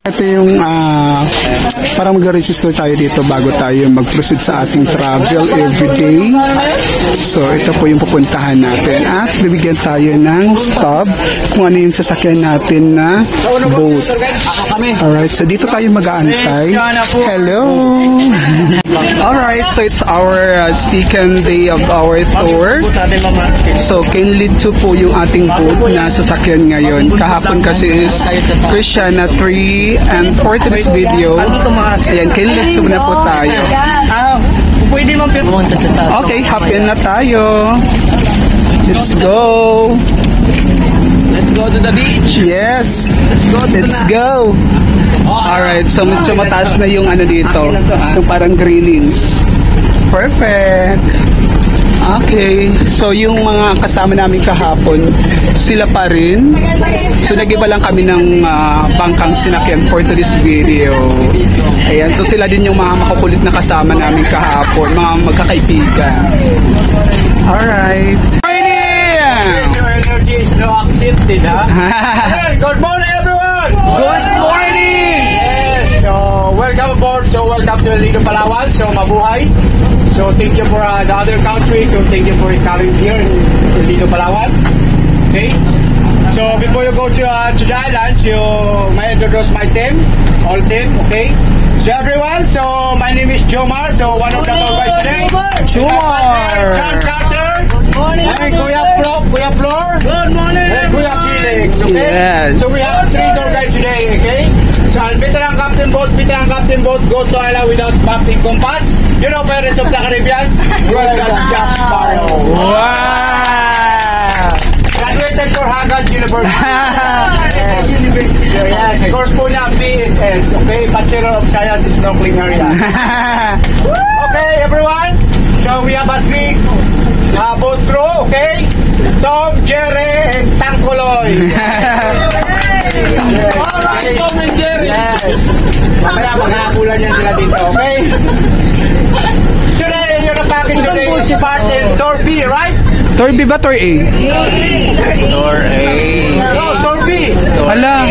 Ito yung parang mag-register tayo dito bago tayo mag-proceed sa ating travel everyday. So ito po yung pupuntahan natin at bibigyan tayo ng stop kung ano yung sasakyan natin na boat. Alright, so dito tayo mag-aantay. Hello! Alright, so it's our second day of our tour. So Kenlid 2 po yung ating boat na sasakyan ngayon. Kahapon kasi is Christiana 3. And for today's video, ayan, Kenlid 2 na po tayo. Okay, happy na tayo. Let's go. Let's go to the beach. Yes. Let's go. Alright, so medyo mataas na yung ano dito, yung parang grillings. Perfect. Okay, so yung mga kasama namin kahapon, sila pa rin. So nag-iba lang kami ng bangkang sinakyan for today's video. Ayan, so sila din yung mga makukulit na kasama namin kahapon, mga magkakaibigan. Alright. Your energy is no accepted, ha? Hey, good morning, everyone! Good morning! Yes, so welcome aboard. So welcome to Lido Palawan. So mabuhay. So thank you for the other countries. So thank you for coming here in Lido Palawan. Okay. So before you go to the islands, you may introduce my team, all team. Okay. So everyone, so my name is Jomar. So one of the tour guides today. Jomar. John Carter. Good morning. And Kuya Flor. Good morning. And Kuya Felix. Okay. Yes. So we have 3 tour guides today. Okay. So I'll veteran captain boat, go to island without mapping compass. You know Pirates of the Caribbean? Welcome Jack Sparrow. Wow! Graduated for Haggard University. Yes. So yes, course po niya BSS. Okay, Bachelor of Science is Snorkeling Area. Okay, everyone. So we have a 3 boat crew. Okay, Tom, Jerry, and Tangkoloy. Yes. Alright, Tom and Jerry. Yes. Mamaya maghahabulan yan sila dito, okay? Today, you're the package today is part in Tour B, right? Tour B ba? Tour A? Tour A. No, Tour B. Hala,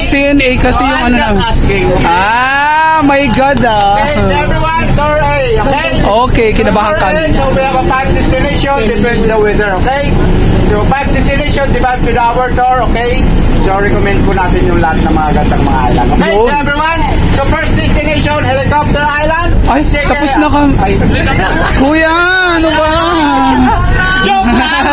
CNA kasi yung ano lang. Asking. My God Okay, so everyone, Tour A, okay? Okay, kinabahan ka. So we have a 5 destination, depends the weather, okay? So 5 destination, depends to our tour, okay? So recommend po natin yung lahat ng mga gandang mga island. Okay, so everyone, so first destination, Helicopter Island. Ay, tapos na ka. Kuya, ano ba? Joke lang!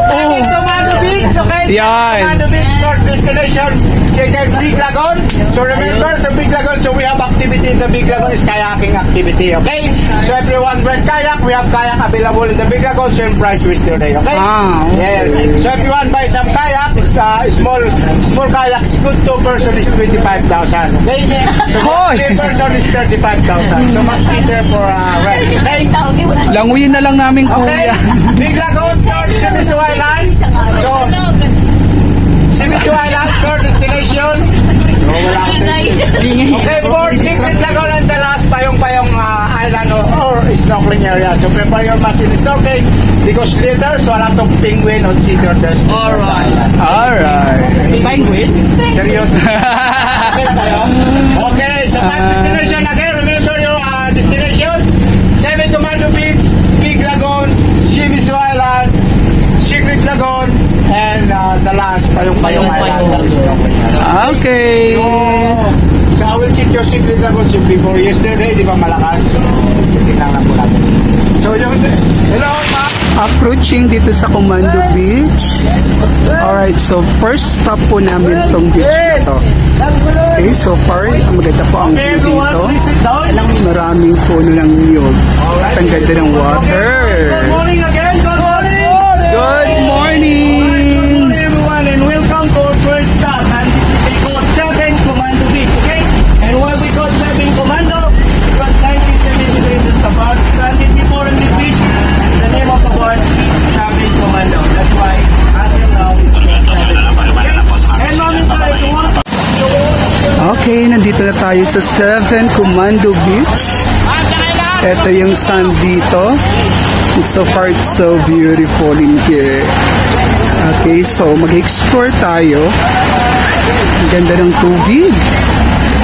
Second, Commando Beach, okay? Yan. Commando Beach, first destination. Second, Big Lagoon. So remember, sa Big Lagoon, so we have activity in the Big Lagoon is kayaking activity, okay? So everyone went kayak, we have kayak available in the Big Lagoon, same price with today, okay? Okay. Yes. So if you want to buy some kayak, small kayak is good, 2 person is 25,000, okay? So 3 person is 35,000. So must be there for rent, okay? Languyin na lang namin, Okay. kuya. Big Lagoon, third, Simisu Island. So, Simisu Island, third destination. So, wala kasi. Okay, fourth, Secret Lagoon, and the last, Payong-Payong Island or snorkeling area. So, prepare your mask in snorkeling because later, so wala itong penguin or sea turtles. Alright. Penguin? Seryoso? Okay, so 5 destination again. Remember your destination. 7 Commando Beach, Big Lagoon, Simisu Island, Secret Lagoon, and the last, Payong-Payong Island. Okay. So I will check your Secret Lagoon. So before yesterday, di ba malakas? So, tingnan po natin. So yung, hello, ma. Approaching dito sa Commando Beach. Alright, so first stop po namin tong beach na to. Okay, so far, maganda po ang view dito. Maraming puno ng niyog. At ang ganda ng water. Good morning again. Good morning. Good morning. Good morning, everyone, and welcome to our first stop. And this is the code 7 Commando Beach, okay? And why we call 7 Commando? Because 1973 the Sabah stranded before in the beach. And the name of the word is 7 Commando. That's why until now it's 7. Okay? And mom inside, you want Okay, nandito na tayo sa 7 Commando Beach. Ito yung sun dito. So far, it's so beautiful in here. Okay, so mag-explore tayo. ganda ng tubig.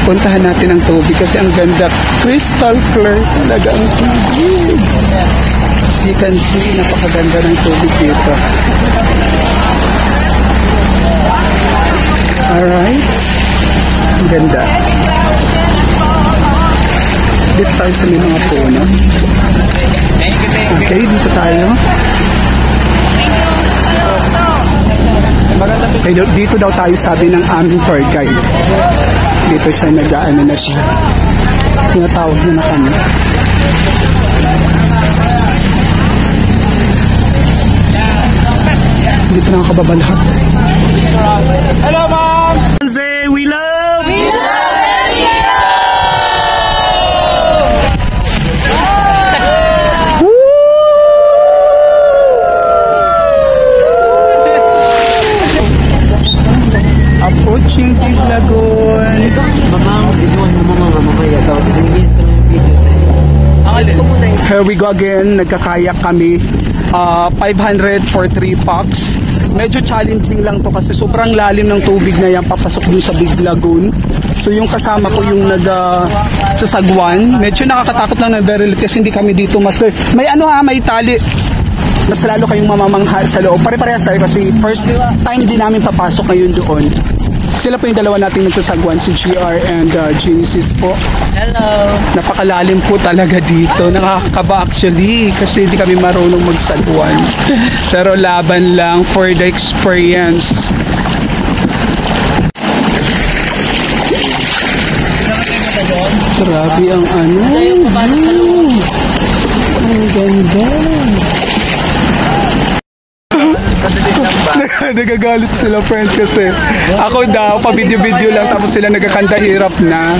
Puntahan natin ang tubig kasi ang ganda. Crystal clear talaga ang tubig. As you can see, napakaganda ng tubig dito. Alright. Ang ganda. Dito tayo sa may mga puno. Okay, dito tayo. Okay, dito daw tayo sabi ng aming tour guide. Dito siya nag-aano na siya. Tinatawag na kami. Dito na ang kababalhat. Hello, ma'am! Say, we love! We love! Approaching Big Lagoon. Here we go again. Nagkakayak kami. 500 for 3 packs. Medyo challenging lang to kasi sobrang lalim ng tubig na yan papasok dun sa Big Lagoon. So yung kasama ko yung sasagwan. Medyo nakakatakot lang na very little kasi hindi kami dito masurf. May may tali. Mas lalo kayong mamamangha sa loob. Pare-parehas tayo kasi first time din namin papasok ngayon doon. Sila po yung dalawa nating nagsasagwan, si GR and Genesis po. Hello! Napakalalim po talaga dito. Nakakaba actually kasi hindi kami marunong magsagwan. Pero laban lang for the experience. Grabe ang ang ganda. Nagagalit sila friend kasi ako daw pa-video-video lang tapos sila nagkakanta hirap na.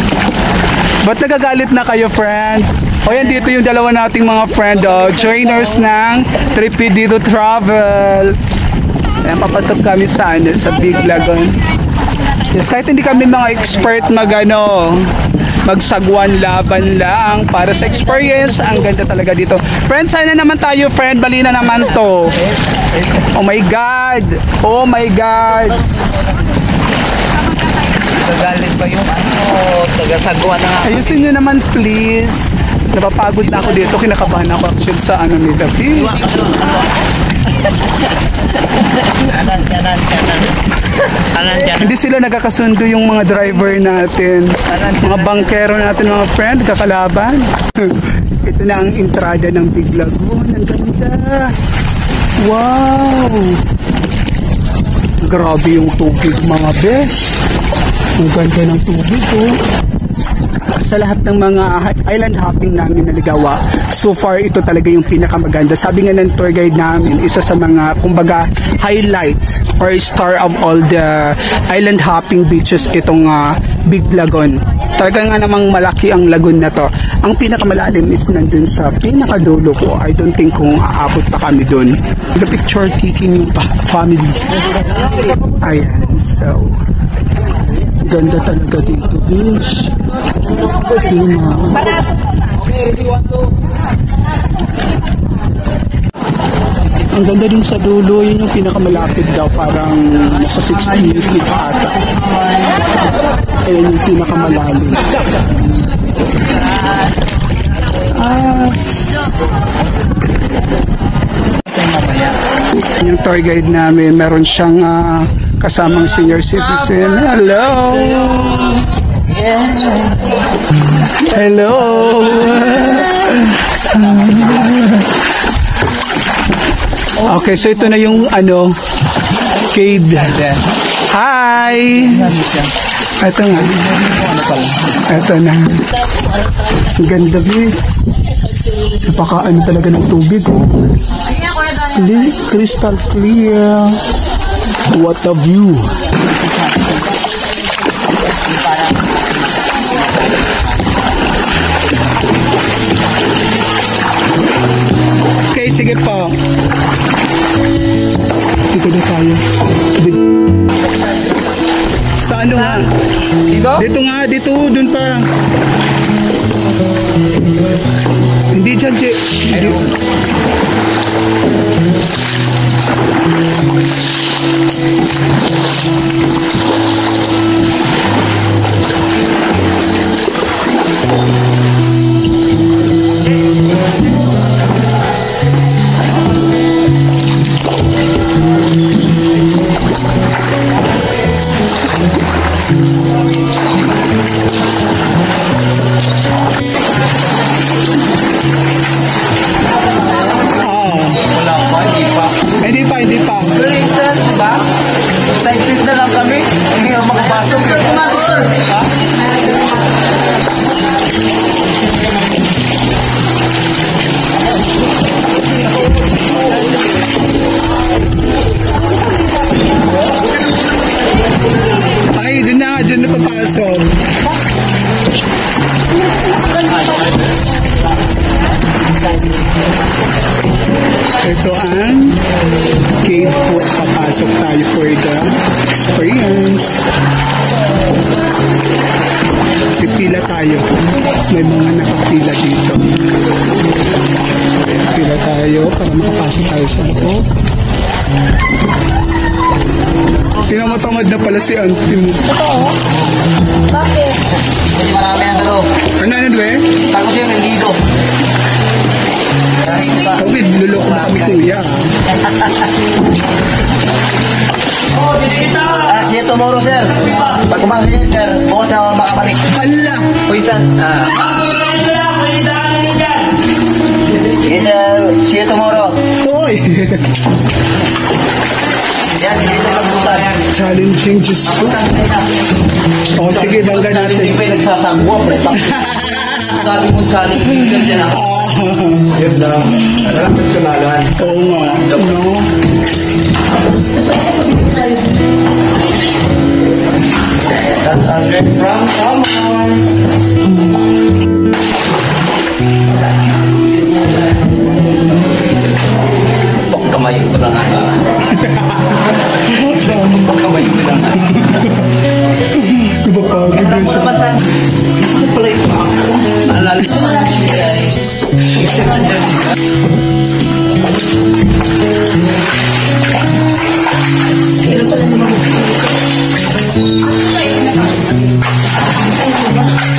Ba't nagagalit na kayo friend? O yan dito yung dalawa nating mga friend joiners ng Tripid dito travel. Ayan, papasok kami sa Big Lagoon. Yes, kahit hindi kami mga expert magsagwan laban lang para sa experience. Ang ganda talaga dito. Friend, sana naman tayo friend. Bali na naman to. Oh my God. Oh my God. Nagagalit ba yung tagasagwa na nga? Ayusin nyo naman please. Napapagod na ako dito. Kinakabahan ako actually sa nila. Kanan. Hindi sila nagkakasundo yung mga driver natin. Mga bangkero natin mga friend. Kakalaban. Ito na ang entrada ng Big Lagoon. Ang ganda. Wow. Grabe yung tubig mga bes. Ang ganda ng tubig sa lahat ng mga island hopping namin naligawa, so far ito talaga yung pinakamaganda. Sabi nga ng tour guide namin, isa sa mga kumbaga highlights or star of all the island hopping beaches itong Big Lagoon. Talaga nga namang malaki ang lagoon na to. Ang pinakamalalim is nandun sa pinakadulo ko. I don't think kung aabot pa kami dun. The picture taking yung family. Ayan, so ganda talaga dito, beach. Ang ganda din sa dulo, yun yung pinakamalapit daw, parang nasa 60 feet ata. Ayan yung pinakamalalim. Yung tour guide namin, meron siyang kasamang senior citizen. Hello! Hello! Okay, so ito na yung cave. Hi! Ito nga. Ito na. Ang ganda, babe. Napaka talaga ng tubig. Crystal clear. What a view. Okay, sige po. Dito na tayo. Sa nga? Dito? Dito nga, dito. Dun pa. Hindi dyan, Jay. makapasok. Ha? Ay, dyan na papasok. Ito ang cave po. Papasok tayo for the experience. Pipila tayo. May mga nakapila dito. Pipila tayo para makapasok tayo sa loob. Pinamatamad na pala si auntie mo. Oo. Bakit? Kasi marami ang dalo. Ano, Dwe? Takot yun, naligo. Covid, luloko na kami kuya. See you tomorrow, sir. Pag kumakas niya, sir, bukas na ako makabalik. Ala! Uy, san? Sige, sir. See you tomorrow. Hoy! Yan, sige, sir. Pagbusan. Challenging, Diyos ko. O, sige, bangga natin. Hindi pa yung nagsasagwa, pre. Sabi mo, challenge. Ganyan ako. Yun lang. Alam mo sumalan. Oo nga. No? That's Andre from Samar. Tok kamay ko lang ata. Tok kamay ko lang ata. Napapagod na siya. Ito pala yung ako. Naalala ko.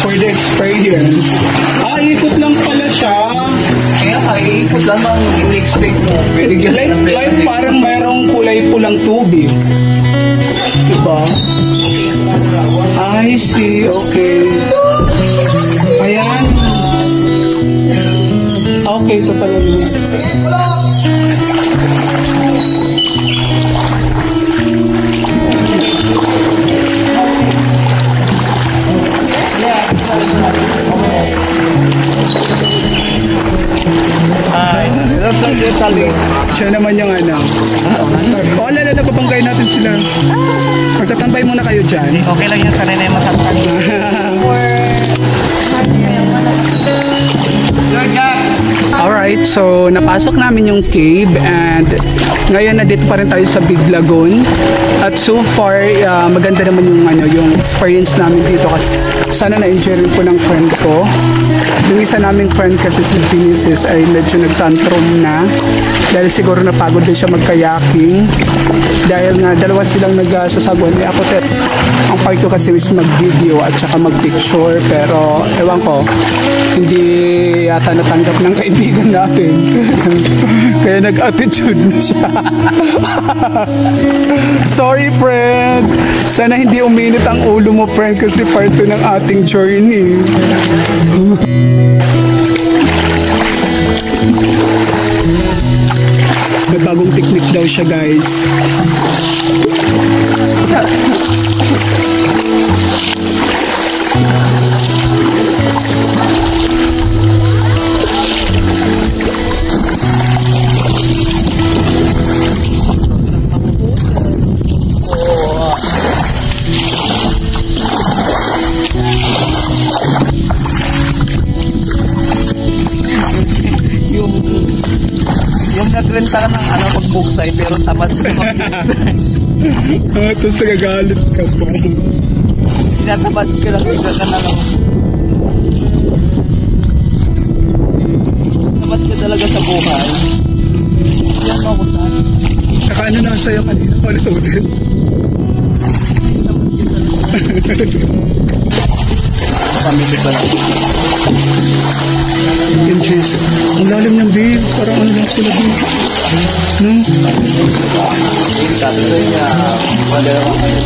For the experience. Ah, ikot lang pala siya. Kaya ikot lang ang in-expect mo. Very good. Like parang mayroong kulay pulang tubig. Diba? I see. Okay. Ayan. Okay, ito pala yun. Siya naman yung ano. Oh, lalala, papangkay natin sila. Magtatambay muna kayo dyan. Okay lang yan. Sanay na yung masaktan. Alright, so napasok namin yung cave and ngayon na dito pa rin tayo sa Big Lagoon. At so far, maganda naman yung yung experience namin dito kasi sana na-enjoy rin po ng friend ko. Yung isa naming friend kasi si Genesis ay medyo nagtantrum na dahil siguro napagod din siya mag-kayaking dahil nga dalawa silang nagsasagwan. Ako ang part ko kasi is mag-video at saka mag-picture pero ewan ko, hindi yata natanggap ng kaibigan natin. Kaya nag-attitude na siya. Sorry, friend. Sana hindi uminit ang ulo mo, friend, kasi part 2 ng ating journey. May bagong technique daw siya, guys. Yung nagrenta ka ng pag-buksay pero tamad ka mag-buksay. Tapos nagagalit ka pa. Tinatamad ka lang, higa ka na lang. Tamad ka talaga sa buhay. Yan mo ako saan. Saka ano na sa'yo kanina? Ano ulit? Pamili ba lang? Yung cheese. Ang lalim ng babe. Parang ano lang sila babe. No? Tatlo niya. Wala naman kayo.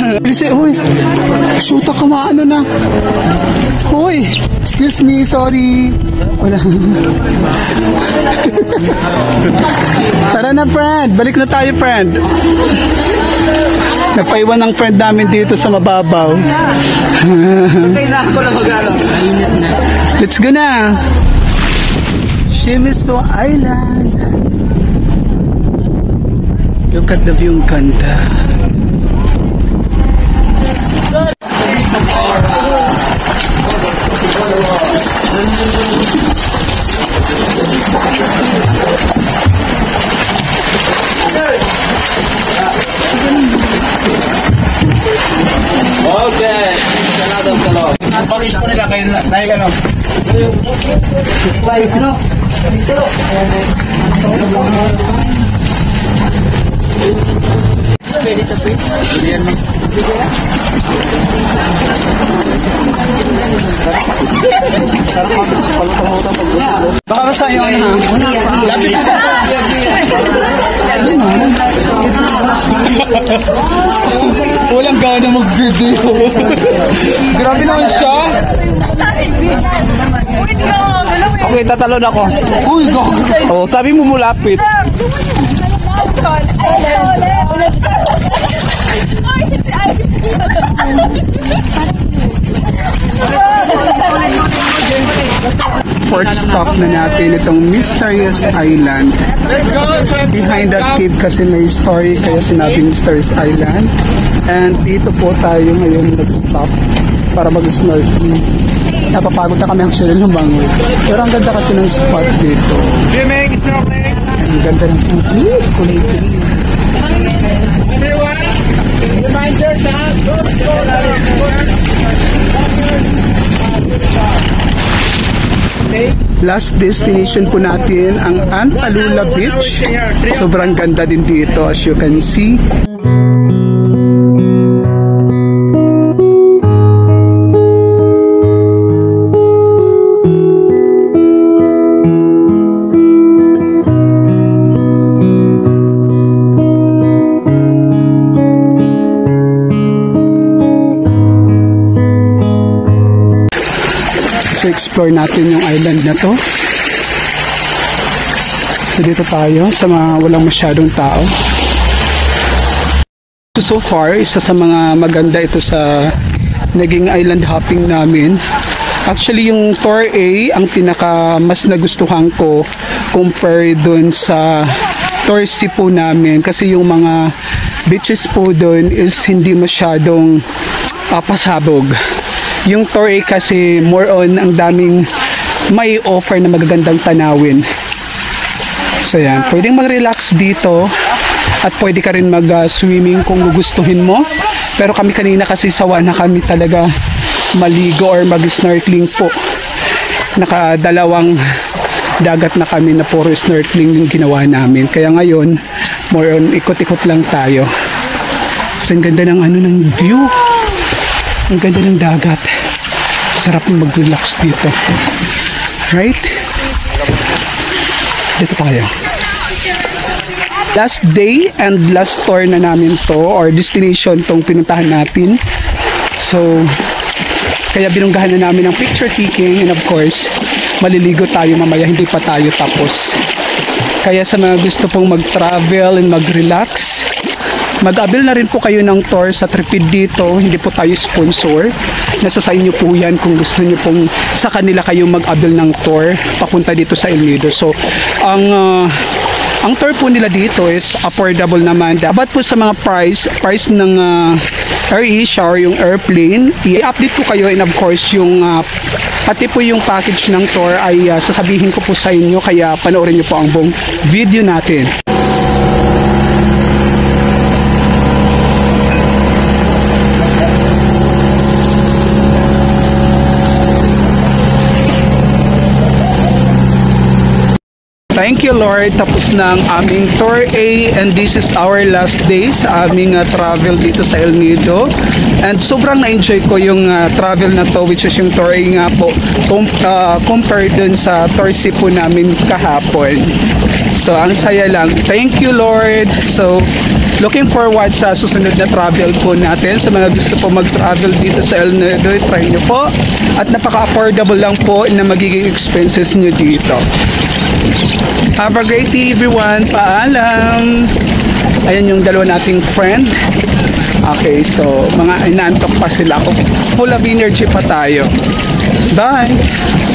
Uy, shoota ka maano na. Hoy, excuse me, sorry. Wala. Tara na, friend. Balik na tayo, friend. Napaiwan ng friend namin dito sa mababaw. Kailangan ko lang mag-ano. Let's go na. Shimizu Island. Look at the view, ang ganda. Okay. Paris po nila kayo dahil ano? Live, ano? Pwede ito, pwede. Baka basta yung ano ha? Lapit na walang gana mag-video. Grabe naman siya. Okay, tatalon ako. Uy, gago. Oh, sabi mo mulapit. Fourth stop na natin itong Mysterious Island. Behind that cave kasi may story kaya sinabing Mysterious Island. And dito po tayo ngayon nag-stop para mag-snorkeling. Napapagod na kami actually lumangoy. Pero ang ganda kasi ng spot dito. Ang ganda ng tubig. Kulay-kulay. Last destination po natin ang Antalula Beach. Sobrang ganda din dito as you can see. So explore natin yung island na to. So dito tayo sa mga walang masyadong tao. So far, isa sa mga maganda ito sa naging island hopping namin. Actually yung Tour A ang pinaka mas nagustuhan ko compare dun sa Tour C po namin. Kasi yung mga beaches po dun is hindi masyadong pasabog. Yung Tour A kasi more on ang daming may offer na magagandang tanawin. So yan, pwedeng mag-relax dito at pwede ka rin mag-swimming kung gugustuhin mo. Pero kami kanina kasi sawa na kami talaga maligo or mag-snorkeling po. Nakadalawang dagat na kami na puro snorkeling yung ginawa namin. Kaya ngayon, more on ikot-ikot lang tayo. So ang ganda ng ano ng view. Ang ganda ng dagat. Sarap mag-relax dito. Right? Dito tayo. Last day and last tour na namin to or destination tong pinuntahan natin. So, kaya binunggahan na namin ng picture taking and of course, maliligo tayo mamaya. Hindi pa tayo tapos. Kaya sa mga gusto pong mag-travel and mag-relax, mag-avail na rin po kayo ng tour sa Tripid dito. Hindi po tayo sponsor. Nasa sa inyo po yan kung gusto nyo pong sa kanila kayo mag-avail ng tour papunta dito sa El Nido. So, ang tour po nila dito is affordable naman. Dapat po sa mga price ng AirAsia or yung airplane, i-update po kayo and of course yung pati po yung package ng tour ay sasabihin ko po sa inyo. Kaya panoorin nyo po ang buong video natin. Thank you Lord, tapos na ang aming Tour A and this is our last day sa aming travel dito sa El Nido. And sobrang na-enjoy ko yung travel na to, which is yung Tour A nga po compared dun sa Tour C po namin kahapon. So ang saya lang. Thank you Lord. So looking forward sa susunod na travel po natin. Sa mga gusto po mag-travel dito sa El Nido, try nyo po. At napaka-affordable lang po na magiging expenses nyo dito. Have a great day everyone. Paalam. Ayan yung dalawa nating friend. Okay, so mga inaantok pa sila. Full of energy pa tayo. Bye!